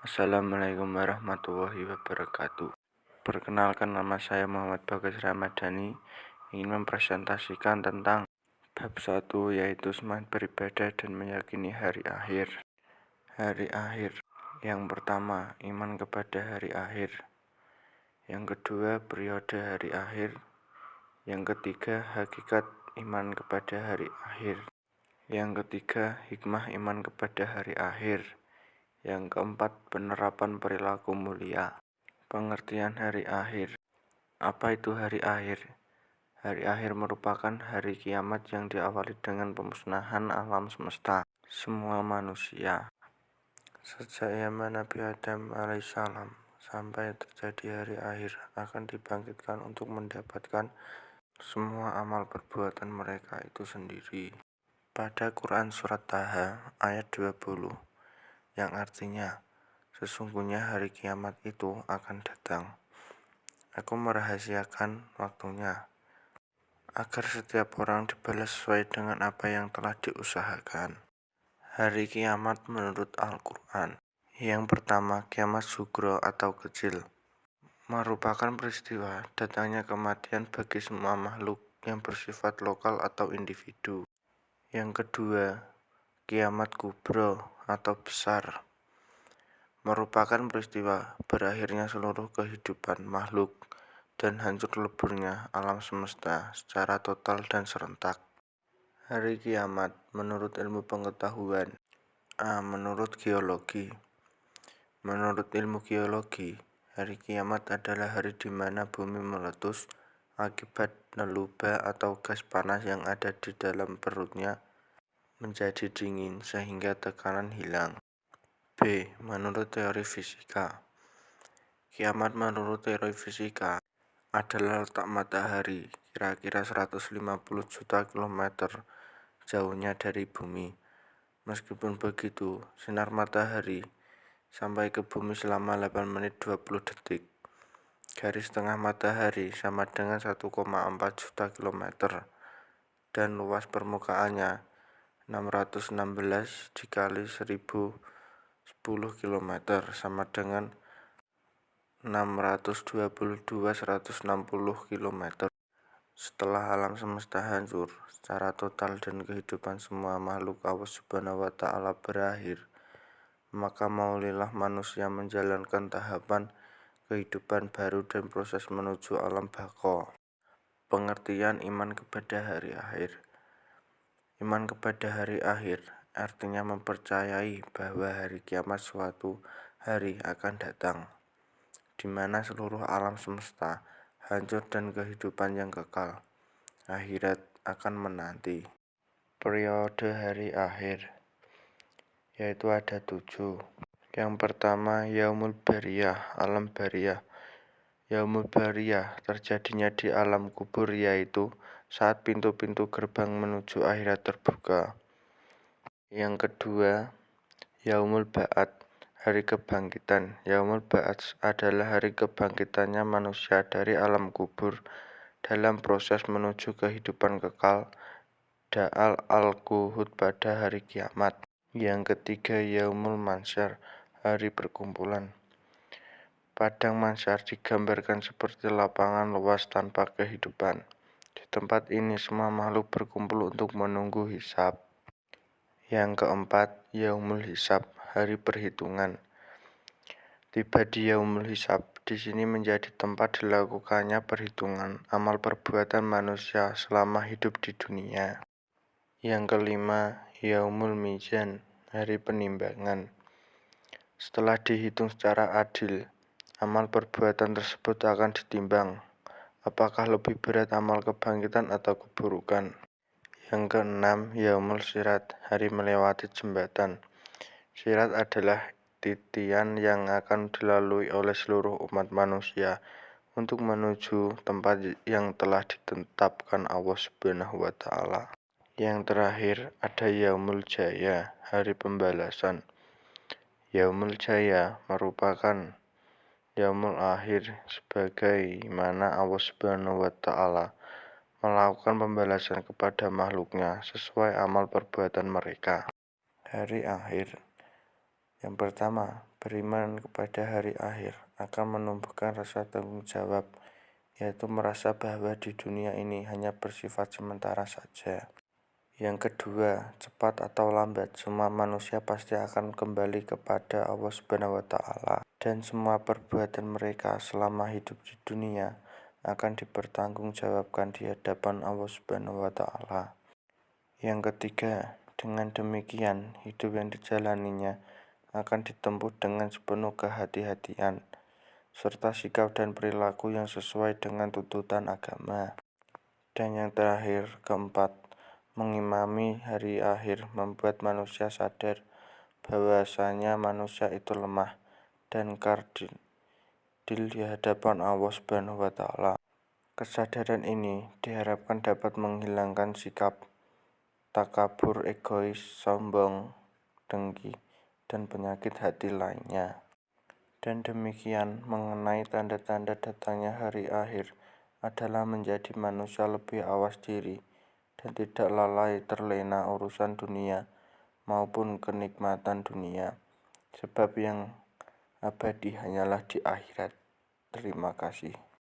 Assalamualaikum warahmatullahi wabarakatuh. Perkenalkan, nama saya Muhammad Bagas Ramadhani, ingin mempresentasikan tentang bab 1, yaitu semangat beribadah dan meyakini hari akhir. Hari akhir. Yang pertama, iman kepada hari akhir. Yang kedua, periode hari akhir. Yang ketiga, hakikat iman kepada hari akhir. Yang ketiga, hikmah iman kepada hari akhir. Yang keempat, penerapan perilaku mulia. Pengertian hari akhir. Apa itu hari akhir? Hari akhir merupakan hari kiamat yang diawali dengan pemusnahan alam semesta, semua manusia. Sejak zaman Nabi Adam alaihissalam sampai terjadi hari akhir akan dibangkitkan untuk mendapatkan semua amal perbuatan mereka itu sendiri. Pada Quran Surat Taha ayat 20, yang artinya, sesungguhnya hari kiamat itu akan datang. Aku merahasiakan waktunya, agar setiap orang dibalas sesuai dengan apa yang telah diusahakan. Hari kiamat menurut Al-Quran. Yang pertama, kiamat sugro atau kecil, merupakan peristiwa datangnya kematian bagi semua makhluk yang bersifat lokal atau individu. Yang kedua, kiamat kubro atau besar, merupakan peristiwa berakhirnya seluruh kehidupan makhluk dan hancur leburnya alam semesta secara total dan serentak. Hari kiamat menurut ilmu pengetahuan. Menurut geologi. Menurut ilmu geologi, hari kiamat adalah hari di mana bumi meletus akibat neluba atau gas panas yang ada di dalam perutnya menjadi dingin sehingga tekanan hilang. B. Menurut teori fisika. Kiamat menurut teori fisika adalah letak matahari kira-kira 150 juta kilometer jauhnya dari bumi. Meskipun begitu, sinar matahari sampai ke bumi selama 8 menit 20 detik. Garis tengah matahari sama dengan 1,4 juta kilometer dan luas permukaannya 616 dikali 1010 km sama dengan 622.160 km. Setelah alam semesta hancur secara total dan kehidupan semua makhluk Allah Subhanahu wa Ta'ala berakhir, maka maulilah manusia menjalankan tahapan kehidupan baru dan proses menuju alam baqo. Pengertian iman kepada hari akhir. Iman kepada hari akhir artinya mempercayai bahwa hari kiamat suatu hari akan datang, di mana seluruh alam semesta hancur dan kehidupan yang kekal, akhirat, akan menanti. Periode hari akhir, yaitu ada 7. Yang pertama, Yaumul Bariyah, alam Bariyah. Yaumul Bariyah terjadinya di alam kubur, yaitu saat pintu-pintu gerbang menuju akhirat terbuka. Yang kedua, Yaumul Ba'ats, hari kebangkitan. Yaumul Ba'ats adalah hari kebangkitannya manusia dari alam kubur dalam proses menuju kehidupan kekal, Da'al al-Quhud pada hari kiamat. Yang ketiga, Yaumul Mansyar, hari perkumpulan. Padang Mansyar digambarkan seperti lapangan luas tanpa kehidupan. Di tempat ini semua makhluk berkumpul untuk menunggu hisab. Yang keempat, Yaumul Hisab, hari perhitungan. Tiba di Yaumul Hisab, di sini menjadi tempat dilakukannya perhitungan amal perbuatan manusia selama hidup di dunia. Yang kelima, Yaumul Mizan, hari penimbangan. Setelah dihitung secara adil, amal perbuatan tersebut akan ditimbang. Apakah lebih berat amal kebangkitan atau keburukan? Yang keenam, Yaumul Sirat, hari melewati jembatan. Sirat adalah titian yang akan dilalui oleh seluruh umat manusia untuk menuju tempat yang telah ditetapkan Allah Subhanahu wa Ta'ala. Yang terakhir ada Yaumul Jaya, hari pembalasan. Yaumul Jaya merupakan Yaumul Akhir, sebagaimana Allah Subhanahu wa Ta'ala melakukan pembalasan kepada makhluknya sesuai amal perbuatan mereka. Hari akhir. Yang pertama, Beriman kepada hari akhir akan menumbuhkan rasa tanggung jawab, yaitu merasa bahwa di dunia ini hanya bersifat sementara saja. Yang kedua, cepat atau lambat, semua manusia pasti akan kembali kepada Allah Subhanahu wa Ta'ala, dan semua perbuatan mereka selama hidup di dunia akan dipertanggungjawabkan di hadapan Allah Subhanahu wa Ta'ala. Yang ketiga, dengan demikian hidup yang dijalaninya akan ditempuh dengan sepenuh kehati-hatian, serta sikap dan perilaku yang sesuai dengan tuntutan agama. Dan yang terakhir, keempat, mengimani hari akhir membuat manusia sadar bahwasanya manusia itu lemah dan kerdil di hadapan Allah Subhanahu wa Ta'ala. Kesadaran ini diharapkan dapat menghilangkan sikap takabur, egois, sombong, dengki, dan penyakit hati lainnya. Dan demikian mengenai tanda-tanda datangnya hari akhir adalah menjadi manusia lebih awas diri dan tidak lalai terlena urusan dunia maupun kenikmatan dunia, sebab yang abadi hanyalah di akhirat. Terima kasih.